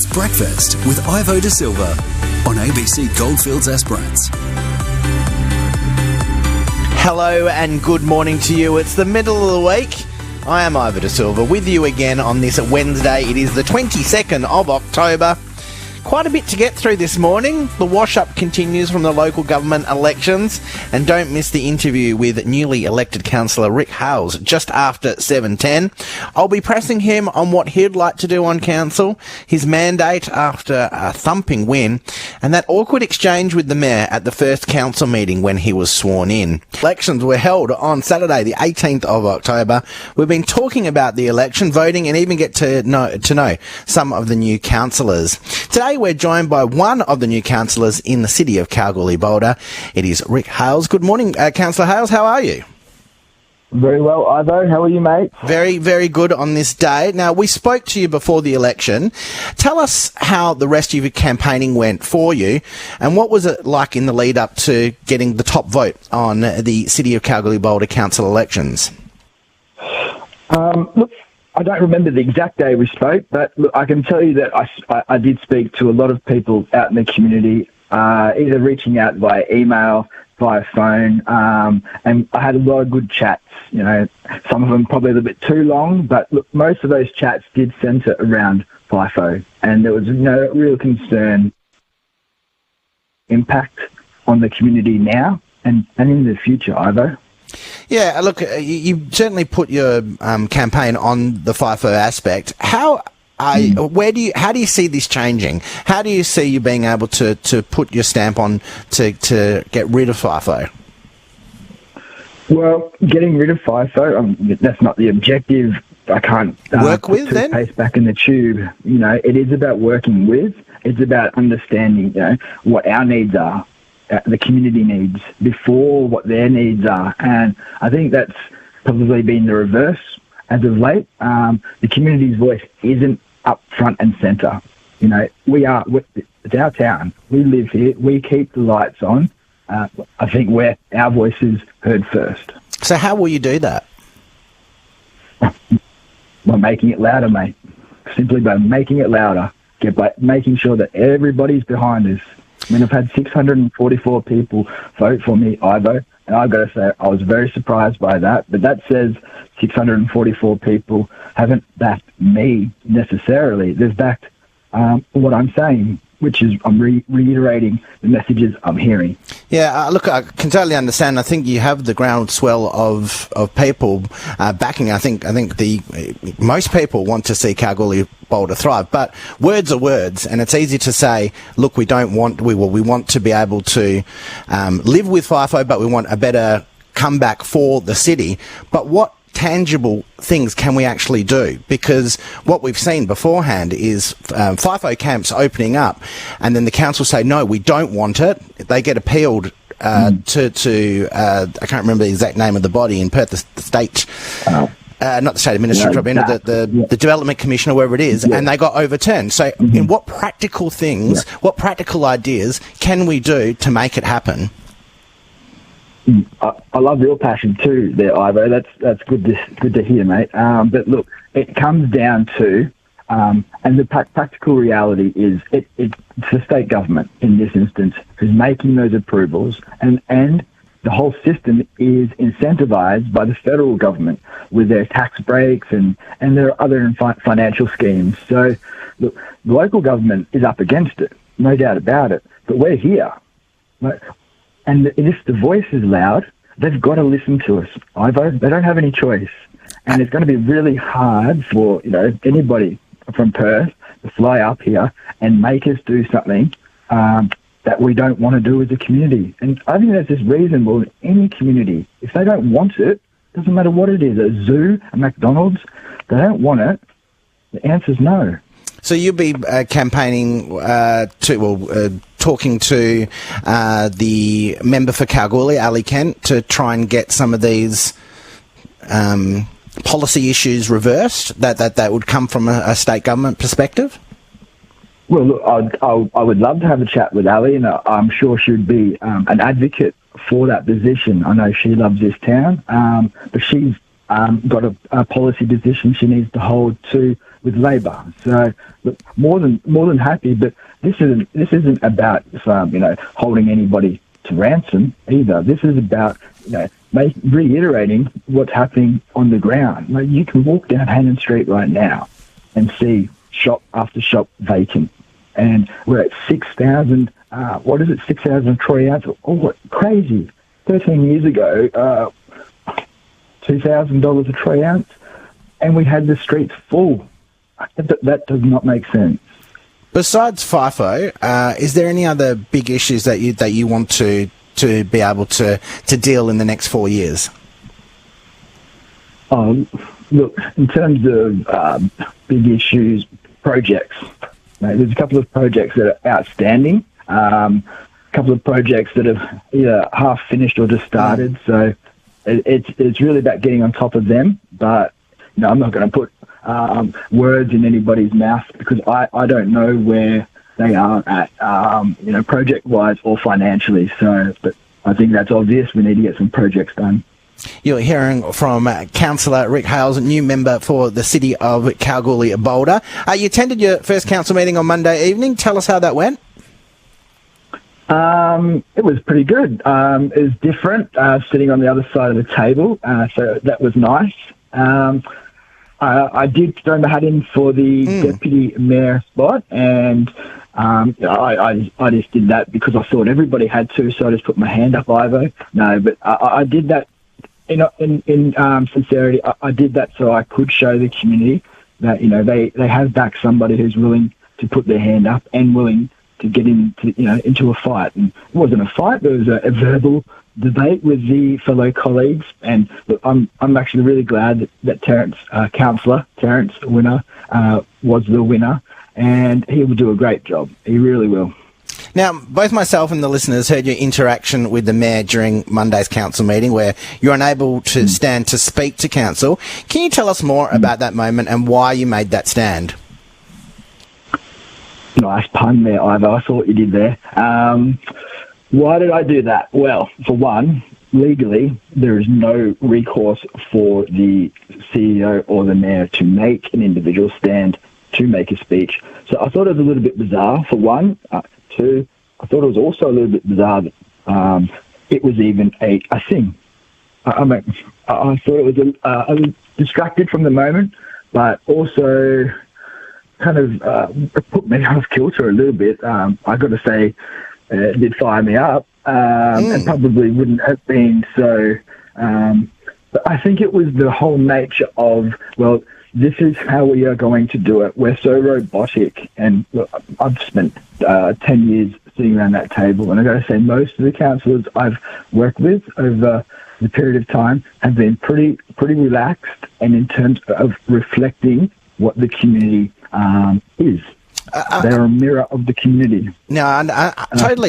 It's Breakfast with Ivo De Silva on ABC Goldfields Esperance. Hello and good morning to you. It's the middle of the week. I am Ivo De Silva with you again on this Wednesday. It is the 22nd of October. Quite a bit to get through this morning. The wash-up continues from the local government elections. And don't miss the interview with newly elected councillor Rick Hales just after 7:10. I'll be pressing him on what he'd like to do on council, his mandate after a thumping win, and that awkward exchange with the mayor at the first council meeting when he was sworn in. Elections were held on Saturday, the 18th of October. We've been talking about the election, voting, and even get to know some of the new councillors. Today we're joined by one of the new councillors in the city of Kalgoorlie-Boulder. It is Rick Hales. Good morning, Councillor Hales. How are you? Very well, Ivo. How are you, mate? Very, very good on this day. Now, we spoke to you before the election. Tell us how the rest of your campaigning went for you, and what was it like in the lead up to getting the top vote on the city of Kalgoorlie-Boulder council elections? Look, I don't remember the exact day we spoke, but look, I can tell you that I did speak to a lot of people out in the community, either reaching out via email, via phone, and I had a lot of good chats. You know, some of them probably a little bit too long, but look, most of those chats did centre around FIFO, and there was no real concern impact on the community now and in the future, Ivo. Yeah, look, you certainly put your campaign on the FIFO aspect. How do you see this changing? How do you see you being able to put your stamp on to get rid of FIFO? Well, getting rid of FIFO, that's not the objective. I can't work with put then? Paste back in the tube. You know, it is about working with. It's about understanding, you know, what our needs are, the community needs, before what their needs are. And I think that's probably been the reverse as of late. The community's voice isn't up front and centre. You know, it's our town. We live here. We keep the lights on. I think our voice is heard first. So how will you do that? By making it louder, mate. Simply by making it louder. By making sure that everybody's behind us. I mean, I've had 644 people vote for me, Ivo, and I've got to say I was very surprised by that. But that says 644 people haven't backed me necessarily. They've backed what I'm saying, which is I'm reiterating the messages I'm hearing. Yeah, look, I can totally understand. I think you have the groundswell of people backing. I think most people want to see Kalgoorlie-Boulder thrive, but words are words, and it's easy to say, look, we want to be able to live with FIFO, but we want a better comeback for the city. But what tangible things can we actually do? Because what we've seen beforehand is FIFO camps opening up, and then the council say, no, we don't want it. They get appealed to I can't remember the exact name of the body in Perth, the state, not the state administrative tribunal, the development commission or wherever it is, and they got overturned. So in what practical things, what practical ideas can we do to make it happen? I love your passion too there, Ivo. That's good to hear, mate. But look, it comes down to, and the practical reality is it's the state government in this instance who's making those approvals, and the whole system is incentivised by the federal government with their tax breaks and their other financial schemes. So, look, the local government is up against it, no doubt about it. But we're here. And if the voice is loud, they've got to listen to us, Ivo. They don't have any choice. And it's going to be really hard for, you know, anybody from Perth to fly up here and make us do something that we don't want to do as a community. And I think that's just reasonable in any community. If they don't want it, doesn't matter what it is, a zoo, a McDonald's, they don't want it, the answer's no. So you'll be campaigning talking to the member for Kalgoorlie, Ali Kent, to try and get some of these policy issues reversed that would come from a state government perspective? Well, look, I would love to have a chat with Ali, and I'm sure she'd be an advocate for that position. I know she loves this town, but she's got a policy position she needs to hold to with Labor. So look, more than happy. But this isn't about holding anybody to ransom either. This is about reiterating what's happening on the ground. Like, you can walk down Hannon Street right now and see shop after shop vacant, and we're at 6,000. 6,000 troy ounce? Oh, crazy! 13 years ago, $2,000 a troy ounce, and we had the streets full. That does not make sense. Besides FIFO, is there any other big issues that you want to be able to deal in the next 4 years? Look, in terms of big issues, projects, there's a couple of projects that are outstanding. A couple of projects that have either half finished or just started. So it's really about getting on top of them. But I'm not going to put words in anybody's mouth, because I don't know where they are at, project-wise or financially. So, but I think that's obvious. We need to get some projects done. You're hearing from Councillor Rick Hales, new member for the City of Kalgoorlie-Boulder. You attended your first council meeting on Monday evening. Tell us how that went. It was pretty good. It was different, sitting on the other side of the table, so that was nice. I did throw my hat in for the deputy mayor spot, and I just did that because I thought everybody had to, so I just put my hand up, Ivo. No, but I did that in sincerity. I did that so I could show the community that they have back somebody who's willing to put their hand up and willing to get into a fight. And it wasn't a fight; there was a verbal debate with the fellow colleagues. And look, I'm actually really glad that Councillor Terence Winner was the winner, and he will do a great job. He really will. Now, both myself and the listeners heard your interaction with the Mayor during Monday's council meeting, where you're unable to stand to speak to council. Can you tell us more about that moment and why you made that stand? Nice pun there, Ivo. I saw what you did there. Why did I do that? Well, for one, legally, there is no recourse for the CEO or the mayor to make an individual stand to make a speech. So I thought it was a little bit bizarre, for one. Two, I thought it was also a little bit bizarre that it was even a thing. I thought it was I was distracted from the moment, but also kind of put me off kilter a little bit. I got to say, it did fire me up, and probably wouldn't have been so. But I think it was the whole nature of, well, this is how we are going to do it. We're so robotic. And look, I've spent 10 years sitting around that table, and I've got to say most of the councillors I've worked with over the period of time have been pretty relaxed, and in terms of reflecting what the community is. They're a mirror of the community. No, I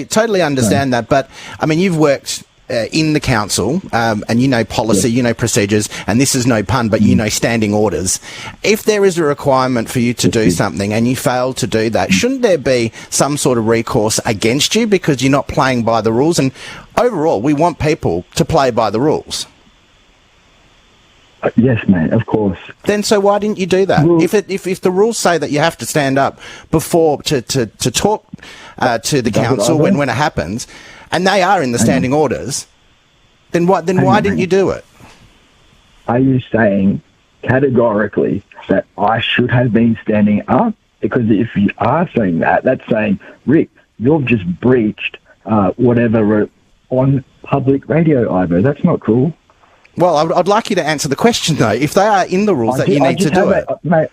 totally understand that. But, I mean, you've worked in the council, and you know policy, you know procedures, and this is no pun, but you know standing orders. If there is a requirement for you to do something and you fail to do that, shouldn't there be some sort of recourse against you because you're not playing by the rules? And overall, we want people to play by the rules. Yes, mate, of course. Then so why didn't you do that? Well, if the rules say that you have to stand up before to talk to the council when it happens, and they are in the standing orders, then why didn't you do it? Are you saying categorically that I should have been standing up? Because if you are saying that, that's saying, Rick, you've just breached whatever on public radio, Ivo. That's not cool. Well, I'd like you to answer the question, though. If they are in the rules that you need to do it. Mate,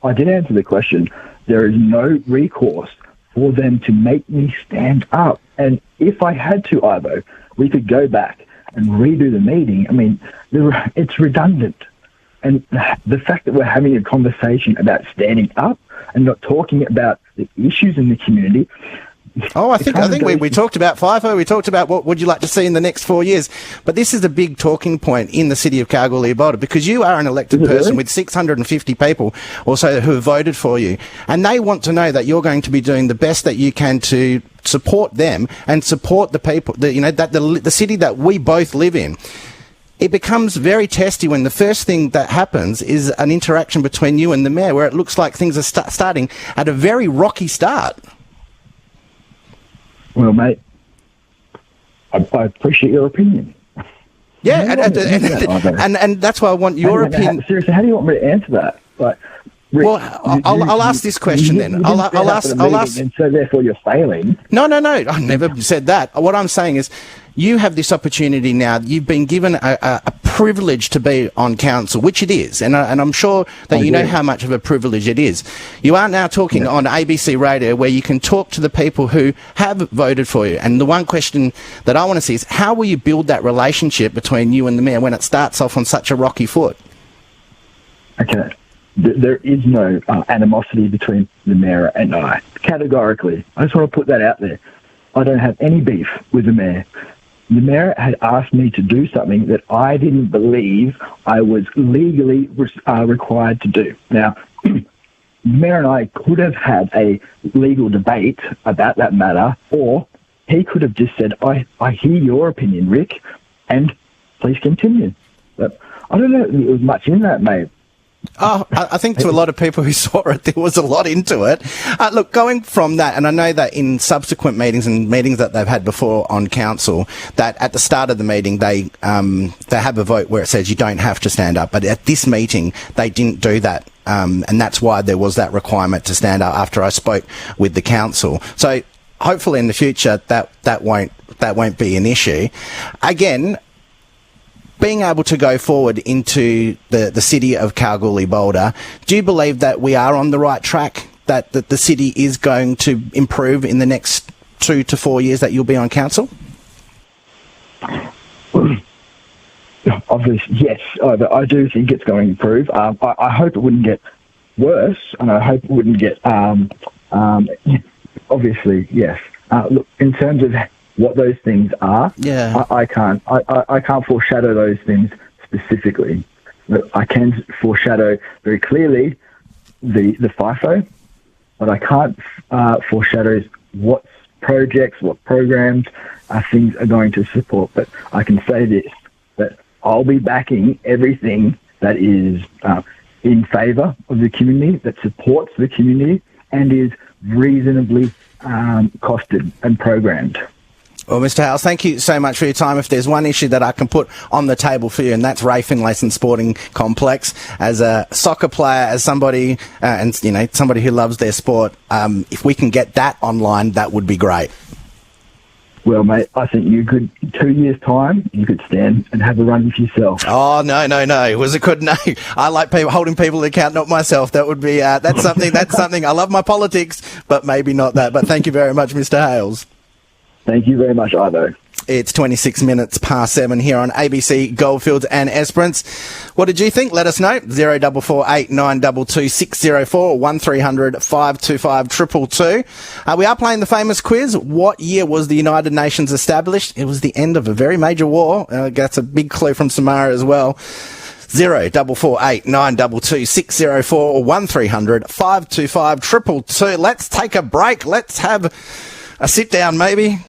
I did answer the question. There is no recourse for them to make me stand up. And if I had to, Ivo, we could go back and redo the meeting. I mean, it's redundant. And the fact that we're having a conversation about standing up and not talking about the issues in the community. Oh, I think we talked about FIFO. We talked about what would you like to see in the next 4 years. But this is a big talking point in the city of Kalgoorlie-Boulder, because you are an elected person with 650 people also who have voted for you. And they want to know that you're going to be doing the best that you can to support them and support the people, the city that we both live in. it becomes very testy when the first thing that happens is an interaction between you and the mayor, where it looks like things are starting at a very rocky start. Well, mate, I appreciate your opinion. Yeah, and that's why I want your opinion. Seriously, how do you want me to answer that? Like, Rick, well, I'll ask this question then. I'll ask. And so therefore you're failing. No. I never said that. What I'm saying is, you have this opportunity now. You've been given a privilege to be on council, which it is, and I'm sure that you know how much of a privilege it is. You are now talking on ABC Radio, where you can talk to the people who have voted for you. And the one question that I want to see is, how will you build that relationship between you and the mayor when it starts off on such a rocky foot? Okay. There is no animosity between the mayor and I, categorically. I just want to put that out there. I don't have any beef with the mayor. The mayor had asked me to do something that I didn't believe I was legally required to do. Now, the mayor and I could have had a legal debate about that matter, or he could have just said, I hear your opinion, Rick, and please continue. But I don't know if there was much in that, mate. Oh, I think to a lot of people who saw it, there was a lot into it. Look, going from that, and I know that in subsequent meetings and meetings that they've had before on council, that at the start of the meeting, they have a vote where it says you don't have to stand up. But at this meeting, they didn't do that. And that's why there was that requirement to stand up after I spoke with the council. So hopefully in the future, that won't be an issue. Again, being able to go forward into the city of Kalgoorlie-Boulder, do you believe that we are on the right track, that the city is going to improve in the next 2 to 4 years that you'll be on council? Obviously, yes. I do think it's going to improve. I hope it wouldn't get worse, and I hope it wouldn't get... obviously, yes. Look, in terms of what those things are, I can't foreshadow those things specifically. But I can foreshadow very clearly the FIFO, but I can't foreshadow what projects, what programs things are going to support. But I can say this, that I'll be backing everything that is in favour of the community, that supports the community, and is reasonably costed and programmed. Well, Mr. Hales, thank you so much for your time. If there's one issue that I can put on the table for you, and that's Ray Finlayson Sporting Complex, as a soccer player, as somebody, and you know, somebody who loves their sport, if we can get that online, that would be great. Well, mate, I think you could, 2 years' time, you could stand and have a run with yourself. Oh, no. Was it good? No. I like people holding people to account, not myself. That would be, that's something. I love my politics, but maybe not that. But thank you very much, Mr. Hales. Thank you very much, Ivo. It's 26 minutes past 7 here on ABC Goldfields and Esperance. What did you think? Let us know. 0448 922 604 1300 525 222. We are playing the famous quiz. What year was the United Nations established? It was the end of a very major war. That's a big clue from Samara as well. 0448 922 604 1300 525 222. Let's take a break. Let's have a sit down, maybe.